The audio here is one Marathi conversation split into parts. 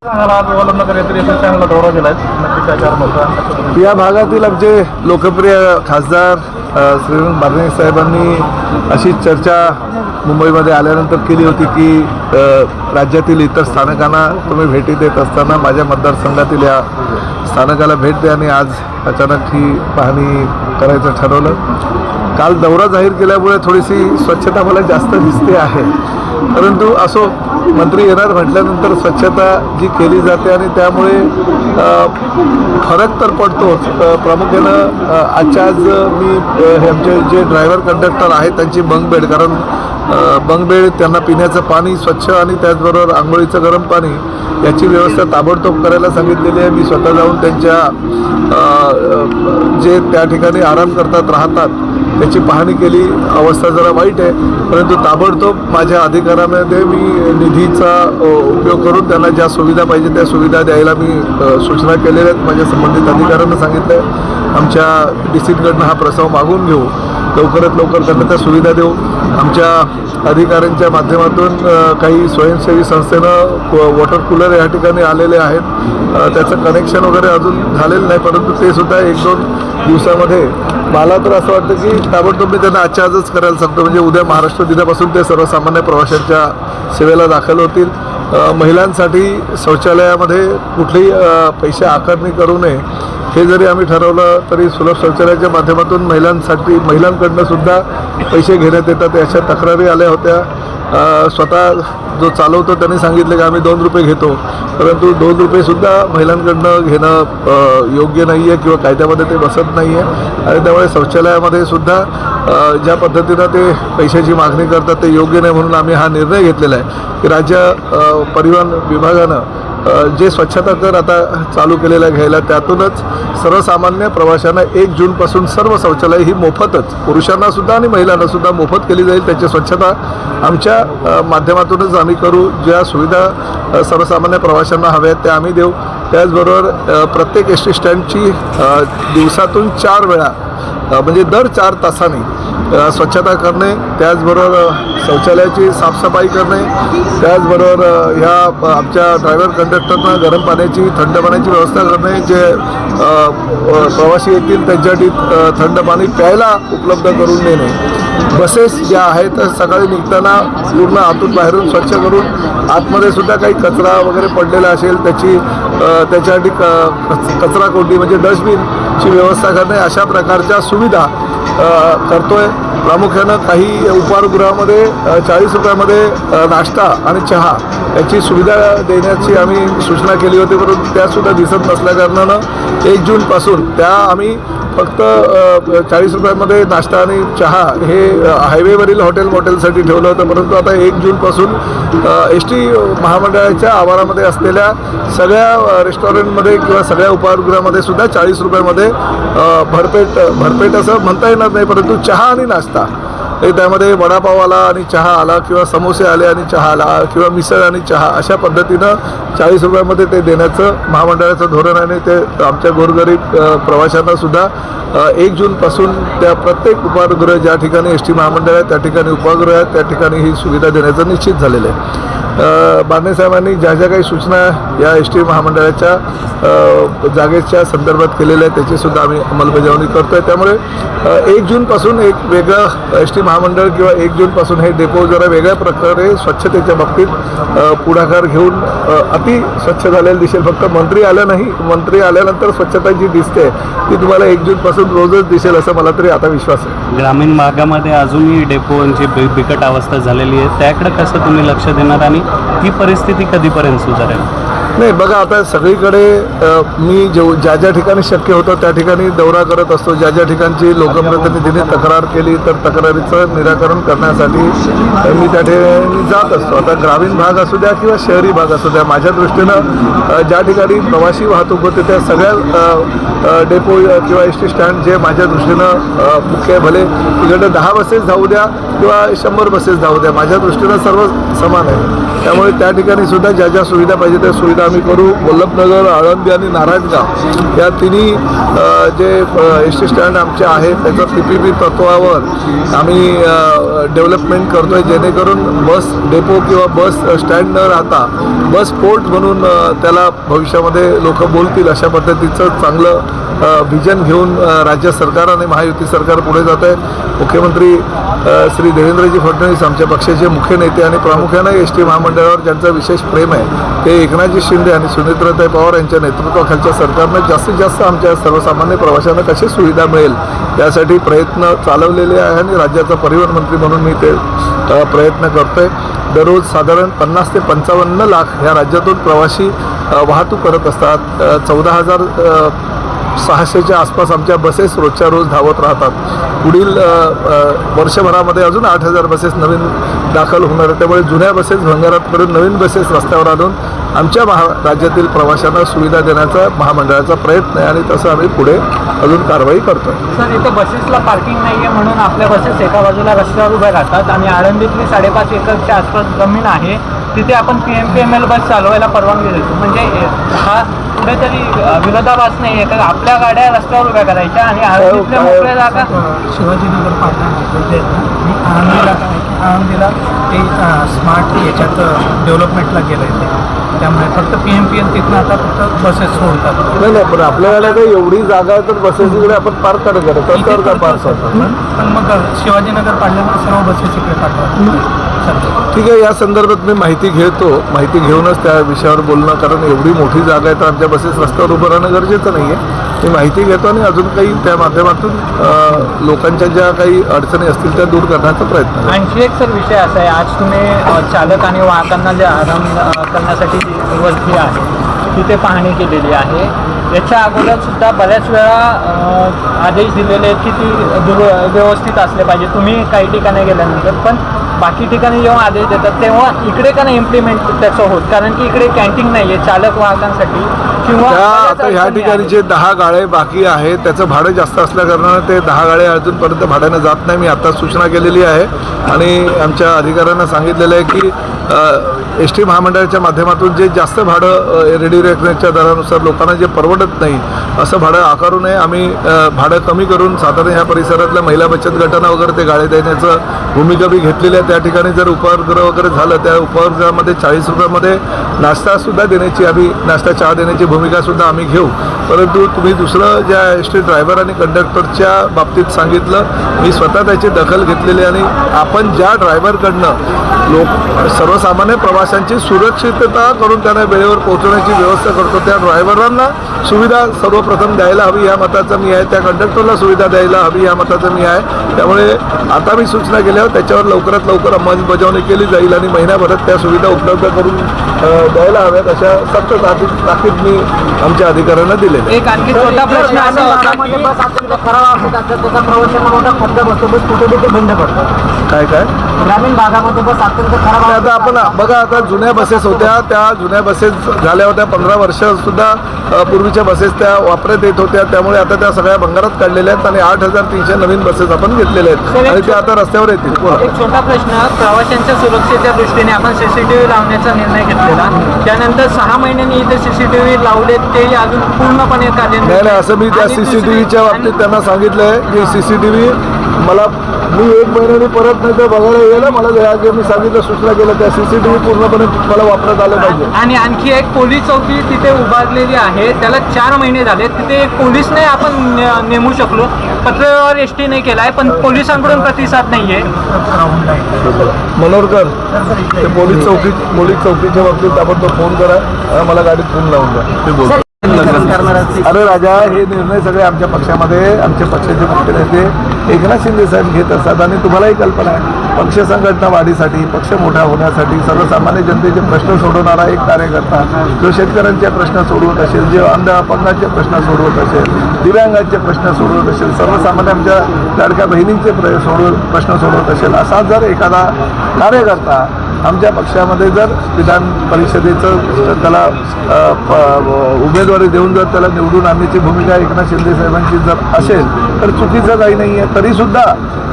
या भागातील आमचे लोकप्रिय खासदार श्रीरंग बारणे साहेबांनी अशी चर्चा मुंबईमध्ये आल्यानंतर केली होती की राज्यातील इतर स्थानकांना तुम्ही भेटी देत असताना माझ्या मतदारसंघातील या स्थानकाला भेट द्या आणि आज अचानक ही पाहणी करायचं ठरवलं. काल दौरा जाहीर केल्यामुळे थोडीशी स्वच्छता मला जास्त दिसते आहे, परंतु असो, मंत्री येणार म्हटल्यानंतर स्वच्छता जी केली जाते आणि त्यामुळे फरक तर पडतोच. प्रामुख्यानं आज मी हे आमचे जे ड्रायव्हर कंडक्टर आहेत त्यांची बंकबेड, कारण बंकबेड त्यांना पिण्याचं पाणी स्वच्छ आणि त्याचबरोबर आंघोळीचं गरम पाणी याची व्यवस्था ताबडतोब करायला सांगितलेली आहे. मी स्वतः जाऊन त्यांच्या जे त्या ठिकाणी आराम करतात राहतात त्याची पाहणी केली. अवस्था जरा वाईट आहे, परंतु ताबडतोब माझ्या अधिकारामध्ये मी निधीचा उपयोग करून त्यांना ज्या सुविधा पाहिजे त्या सुविधा द्यायला मी सूचना केलेल्या आहेत. माझ्या संबंधित अधिकाऱ्यांना सांगितलं आहे आमच्या DCकडनं हा प्रस्ताव मागून घेऊ, लवकरात लवकर त्यांना त्या सुविधा देऊ. आमच्या अधिकाऱ्यांच्या माध्यमातून काही स्वयंसेवी संस्थेनं वॉटर कूलर या ठिकाणी आलेले आहेत. त्याचं कनेक्शन वगैरे अजून झालेलं नाही, परंतु ते सुद्धा 1-2 दिवसामध्ये मला तर असं वाटतं की ताबडतोब मी त्यांना आजच करायला सांगतो, म्हणजे उद्या महाराष्ट्र दिनापासून ते सर्वसामान्य प्रवाशांच्या सेवेला दाखल होतील. महिलांसाठी शौचालयामध्ये कुठलीही पैसे आकारणी करू नये हे जरी आम्ही ठरवलं तरी सुलभ शौचालयाच्या माध्यमातून महिलांकडनं सुद्धा पैसे घेण्यात येतात अशा तक्रारी आल्या होत्या. स्वतः जो चालवतो त्यांनी सांगितले की आम्ही 2 रुपये घेतो, परंतु 2 रुपयेसुद्धा महिलांकडनं घेणं योग्य नाही आहे किंवा कायद्यामध्ये ते बसत नाही आहे आणि त्यामुळे शौचालयामध्ये सुद्धा ज्या पद्धतीनं ते पैशाची मागणी करतात ते योग्य नाही. म्हणून आम्ही हा निर्णय घेतलेला आहे की राज्य परिवहन विभागानं जे स्वच्छता कर आता चालू केलेला घ्यायला, त्यातूनच सर्वसामान्य प्रवाशांना 1 जूनपासून सर्व शौचालय ही मोफतच पुरुषांनासुद्धा आणि महिलांनासुद्धा मोफत केली जाईल. त्याची स्वच्छता आमच्या माध्यमातूनच आम्ही करू. ज्या सुविधा सर्वसामान्य प्रवाशांना हव्या आहेत त्या आम्ही देऊ. त्याचबरोबर प्रत्येक ST स्टँडची दिवसातून 4 वेळा म्हणजे दर 4 तासांनी स्वच्छता करणे, त्याचबरोबर शौचालयाची साफसफाई करणे, त्याचबरोबर ह्या आमच्या ड्रायव्हर कंडक्टरना गरम पाण्याची थंड पाण्याची व्यवस्था करणे, जे प्रवासी येतील त्यांच्यासाठी थंड पाणी प्यायला उपलब्ध करून देणे. बसेस ज्या आहेत सकाळी निघताना पूर्ण आतून बाहेरून स्वच्छ करून आतमध्ये सुद्धा काही कचरा वगैरे पडलेला असेल त्याच्यासाठी कचरा कोंडी म्हणजे डस्टबिनची व्यवस्था करणे, अशा प्रकारच्या सुविधा करतोय. प्रामुख्यानं काही उपाहारगृहामध्ये 40 रुपयामध्ये नाश्ता आणि चहा याची सुविधा देण्याची आम्ही सूचना केली होती, परंतु त्यासुद्धा दिसत नसल्याकारणानं 1 जूनपासून त्या आम्ही फक्त 40 रुपयामध्ये नाश्ता आणि चहा हे हायवेवरील हॉटेलसाठी ठेवलं होतं, परंतु आता 1 जूनपासून ST महामंडळाच्या आवारामध्ये असलेल्या सगळ्या रेस्टॉरंटमध्ये किंवा सगळ्या उपाहारगृहामध्ये सुद्धा 40 रुपयामध्ये भरपेट असं म्हणता येणार नाही, परंतु चहा आणि नाश्ता हे त्यामध्ये वडापाव आला आणि चहा आला किंवा समोसे आले आणि चहा आला किंवा मिसळ आणि चहा अशा पद्धतीनं 40 रुपयामध्ये ते देण्याचं महामंडळाचं धोरण आहे. ते आमच्या गोरगरीब प्रवाशांनासुद्धा 1 जूनपासून त्या प्रत्येक उपाहारगृह ज्या ठिकाणी ST महामंडळ आहे त्या ठिकाणी उपाहारगृह आहेत त्या ठिकाणी ही सुविधा देण्याचं निश्चित झालेलं आहे. बारणे साहेबांनी ज्या काही सूचना या ST महामंडळाच्या जागेच्या संदर्भात केलेल्या आहेत त्याचीसुद्धा आम्ही अंमलबजावणी करतो आहे. त्यामुळे 1 जूनपासून एक वेगळं ST महामंडळ किंवा 1 जूनपासून हे डेपो जरा वेगळ्या प्रकारे स्वच्छतेच्या बाबतीत पुढाकार घेऊन अति स्वच्छ झालेलं दिसेल. फक्त मंत्री आल्यानंतर स्वच्छता जी दिसते ती तुम्हाला 1 जूनपासून रोजच दिसेल असं मला तरी आता विश्वास आहे. ग्रामीण भागामध्ये अजूनही डेपोची बिकट अवस्था झालेली आहे, त्याकडे कसं तुम्ही लक्ष देणार आणि ही परिस्थिती कधीपर्यंत सुधारेल? नाही बघा, आता सगळीकडे मी ज्या ठिकाणी शक्य होतं त्या ठिकाणी दौरा करत असतो. ज्या ठिकाणची लोकप्रतिनिधींनी तक्रार केली तर तक्रारीचं निराकरण करण्यासाठी मी त्या ठिकाणी जात असतो. आता ग्रामीण भाग असू द्या किंवा शहरी भाग असू द्या, माझ्या दृष्टीनं ज्या ठिकाणी प्रवासी वाहतूक होते त्या सगळ्या डेपो किंवा ST स्टँड जे माझ्या दृष्टीनं मुख्य भले तिकडे 10 बसेस जाऊ द्या किंवा 100 बसेस जाऊ द्या, माझ्या दृष्टीनं सर्व समान आहे. त्यामुळे त्या ठिकाणी सुद्धा ज्या सुविधा पाहिजे त्या सुविधा आम्ही करू. वल्लभनगर, आळंदी आणि नारायणगाव या तिन्ही जे एस टी स्टँड आमचे आहेत त्याचं PPP तत्वावर आम्ही डेव्हलपमेंट करतो आहे, जेणेकरून बस डेपो किंवा बस स्टँड न राहता बस पोर्ट म्हणून त्याला भविष्यामध्ये लोक बोलतील अशा पद्धतीचं चांगलं व्हिजन घेऊन राज्य सरकार आणि महायुती सरकार पुढे जात आहे. मुख्यमंत्री श्री देवेंद्रजी फडणवीस आमच्या पक्षाचे मुख्य नेते आणि प्रामुख्याने एस टी महामंडळावर ज्यांचं विशेष प्रेम आहे ते एकनाथजी शिंदे आणि सुनेत्राताई पवार यांच्या नेतृत्वाखालच्या सरकारनं जास्तीत जास्त आमच्या सर्वसामान्य प्रवाशांना कशी सुविधा मिळेल यासाठी प्रयत्न चालवलेले आहे आणि राज्याचा परिवहन मंत्री म्हणून मी ते प्रयत्न करतो आहे. दररोज साधारण 50 ते 55 लाख या राज्यातून प्रवासी वाहतूक करत असतात. 14,600च्या आसपास आमच्या बसेस रोजच्या रोज धावत राहतात. पुढील वर्षभरामध्ये अजून 8,000 बसेस नवीन दाखल होणार आहेत. त्यामुळे जुन्या बसेस भंगारात करून नवीन बसेस रस्त्यावर आणून आमच्या राज्यातील प्रवाशांना सुविधा देण्याचा महामंडळाचा प्रयत्न आहे आणि तसं आम्ही पुढे अजून कारवाई करतो. सर, इथं बसेसला पार्किंग नाही आहे म्हणून आपल्या बसेस एका बाजूला रस्त्यावर उभ्या राहतात आणि आळंदीतली 5.5 एकरच्या आसपास जमीन आहे तिथे आपण PMPML बस चालवायला परवानगी देतो. म्हणजे हा कुठेतरी विरोधाभास नाही आहे का आपल्या गाड्या रस्त्यावर उभ्या करायच्या आणि आळंदीतल्या मोकळ्या जागा शिवाजीनगर आळंदीला ते स्मार्ट याच्यात डेव्हलपमेंटला गेलं आहे त्यामुळे फक्त PMPL तिथनं आता फक्त बसेस सोडतात. नाही पण आपल्याकडे काही एवढी जागा आहे तर बसेस इकडे आपण पार्क करत रस्त्यावर का पार्क करतो. पण मग शिवाजीनगर पाडल्यामुळे सर्व बसेस इकडे पाठवतात. ठीक आहे, या संदर्भात मी माहिती माहिती घेऊनच त्या विषयावर बोलणं, कारण एवढी मोठी जागा आहे तर आमच्या बसेस रस्त्यावर उभं राहणं गरजेचं नाही आहे. मी माहिती घेतो आणि अजून काही त्या माध्यमातून लोकांच्या ज्या काही अडचणी असतील त्या दूर करण्याचा प्रयत्न करतो. आणखी एक सर विषय असा आहे, आज तुम्ही चालक आणि वाहकांना जे आराम करण्यासाठी वरती आहे तिथे पाहणी केलेली आहे. याच्या अगोदर सुद्धा बऱ्याच वेळा आदेश दिलेले आहेत की ती व्यवस्थित असले पाहिजे. तुम्ही काही ठिकाणी गेल्यानंतर पण बाकी ठिकाणी जेव्हा आदेश देतात तेव्हा इकडे का नाही इम्प्लिमेंट त्याचं होत, कारण की इकडे कॅन्टीन नाही आहे चालक वाहकांसाठी किंवा आता ह्या ठिकाणी जे 10 गाळे बाकी आहेत त्याचं भाडं जास्त असल्याकारणानं ते 10 गाळे अजूनपर्यंत भाड्यानं जात नाही. मी आता सूचना केलेली आहे आणि आमच्या अधिकाऱ्यांना सांगितलेलं आहे की एस टी महामंडळाच्या माध्यमातून जे जास्त भाडं रेडी रेकनेच्या दरानुसार लोकांना जे परवडत नाही असं भाडं आकारू नये. आम्ही भाडं कमी करून साधारण ह्या परिसरातल्या महिला बचत गटांना वगैरे ते गाळे देण्याचं भूमिका बी घेतलेली आहे. त्या ठिकाणी जर उपहारगृह वगैरे झालं त्या उपहारगृहामध्ये 40 रुपयामध्ये नाश्तासुद्धा देण्याची नाश्ता चहा देण्याची भूमिकासुद्धा आम्ही घेऊ. परंतु तुम्ही दुसरं ज्या एस टी ड्रायव्हर आणि कंडक्टरच्या बाबतीत सांगितलं, मी स्वतः त्याची दखल घेतलेली आणि आपण ज्या ड्रायव्हरकडनं सर्वसामान्य प्रवाशांची सुरक्षितता करून त्यांना वेळेवर पोहोचवण्याची व्यवस्था करतो त्या ड्रायव्हरांना सुविधा सर्वप्रथम द्यायला हवी या मताचा मी आहे. त्या कंडक्टरला सुविधा द्यायला हवी या मताचा मी आहे. त्यामुळे आता मी सूचना केल्यावर त्याच्यावर लवकरात लवकर अंमलबजावणी केली जाईल आणि महिन्याभरात त्या सुविधा उपलब्ध करून द्यायला हव्यात अशा सक्त ताकीद मी आमच्या अधिकाऱ्यांना दिले. एक आणखी छोटा प्रश्न असा होता की काय ग्रामीण भागामध्ये बस अत्यंत खराब आता आपण बघा, आता जुन्या बसेस होत्या त्या जुन्या बसेस झाल्या होत्या 15 वर्षसुद्धा पूर्वीच्या बसेस त्या वापरत येत होत्या. त्यामुळे आता त्या सगळ्या भंगारात काढलेल्या आहेत आणि 8,300 नवीन बसेस आपण घेतलेल्या आहेत आणि त्या आता रस्त्यावर येतील. एक छोटा प्रश्न, प्रवाशांच्या सुरक्षेच्या दृष्टीने आपण CCTV लावण्याचा निर्णय घेतलेला, त्यानंतर 6 महिन्यांनी इथे CCTV लावले तेही अजून पूर्णपणे कार्यान्वित नाही असं मी त्या CCTVच्या बाबतीत त्यांना सांगितलं आहे की CCTV मी 1 महिन्याने परत नाही तर बघायला येईल. मला मी सांगितलं, सूचना केलं त्या CCTV पूर्णपणे मला वापरत आलं पाहिजे. आणि आणखी एक पोलीस चौकी तिथे उभारलेली आहे, त्याला 4 महिने झाले. तिथे एक पोलीस नाही आपण नेमू शकलो, पत्रव्यवहार ST नाही केला आहे पण पोलिसांकडून प्रतिसाद नाही आहे. मनोरकर ते पोलीस चौकीच्या बाबतीत आपण तो फोन करा, मला गाडीत फोन लावून द्या, ते बोल. अरे राजा, हे निर्णय सगळे आमच्या पक्षामध्ये आमचे पक्षाचे मुख्य नेते एकनाथ शिंदे साहेब घेत असतात आणि तुम्हालाही कल्पना आहे पक्ष संघटना वाढीसाठी, पक्ष मोठा होण्यासाठी सर्वसामान्य जनतेचे प्रश्न सोडवणारा एक कार्यकर्ता जो शेतकऱ्यांचे प्रश्न सोडवत असेल, जे अंध अपंगांचे प्रश्न सोडवत असेल, दिव्यांगांचे प्रश्न सोडवत असेल, सर्वसामान्य आमच्या लाडक्या बहिणींचे प्रश्न सोडवत असेल, असा जर एखादा कार्यकर्ता आमच्या पक्षामध्ये जर विधान परिषदेचं त्याला उमेदवारी देऊन जर त्याला निवडून आणण्याची भूमिका एकनाथ शिंदे साहेबांची जर असेल तर चुकीचं काही नाही आहे. तरीसुद्धा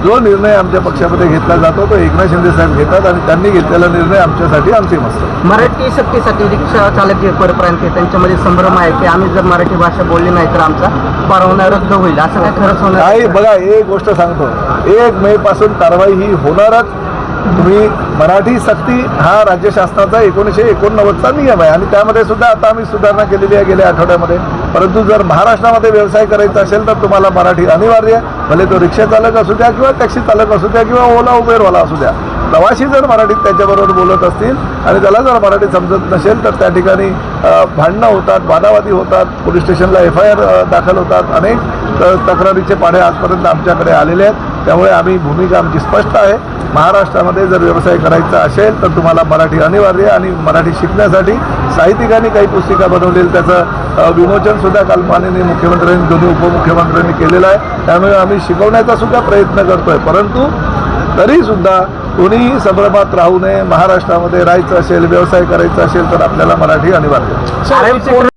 जो निर्णय आमच्या पक्षामध्ये घेतला जातो तो एकनाथ शिंदे साहेब घेतात आणि त्यांनी घेतलेला निर्णय आमच्यासाठी अंतिम असतो. मराठी सक्तीसाठी रिक्षा चालक जे परप्रांतीय त्यांच्यामध्ये संभ्रम आहे की आम्ही जर मराठी भाषा बोलली नाही तर आमचा परवाना रद्द होईल, असं काय खरंच होणार काही बघा, एक गोष्ट सांगतो, 1 मे पासून कारवाई ही होणारच. तुम्ही मराठी सक्ती हा राज्य शासनाचा 1989चा नियम आहे आणि त्यामध्ये सुद्धा आता आम्ही सुधारणा केलेली आहे गेल्या आठवड्यामध्ये. परंतु जर महाराष्ट्रामध्ये व्यवसाय करायचा असेल तर तुम्हाला मराठी अनिवार्य आहे. भले तो रिक्षा चालक असू द्या किंवा टॅक्सी चालक असू द्या किंवा ओला उबेरवाला असू द्या. प्रवासी जर मराठीत त्याच्याबरोबर बोलत असतील आणि त्याला जर मराठी समजत नसेल तर त्या ठिकाणी भांडणं होतात, वादावादी होतात, पोलीस स्टेशनला FIR दाखल होतात. अनेक तक्रारीचे पाढे आजपर्यंत आमच्याकडे आलेले आहेत. त्यामुळे भूमिका आमची स्पष्ट आहे. महाराष्ट्रामध्ये जर व्यवसाय करायचा असेल तर तुम्हाला मराठी अनिवार्य आहे आणि मराठी शिकण्यासाठी साहित्यिकांनी काही पुस्तिका बनवलेली त्याचं विमोचनसुद्धा काल माननीय मुख्यमंत्र्यांनी, दोन्ही उपमुख्यमंत्र्यांनी केलेलं आहे. त्यामुळे आम्ही शिकवण्याचा सुद्धा प्रयत्न करतोय. परंतु तरीसुद्धा कोणीही संभ्रमात राहू नये. महाराष्ट्रामध्ये राहायचं असेल, व्यवसाय करायचा असेल तर आपल्याला मराठी अनिवार्य आहे.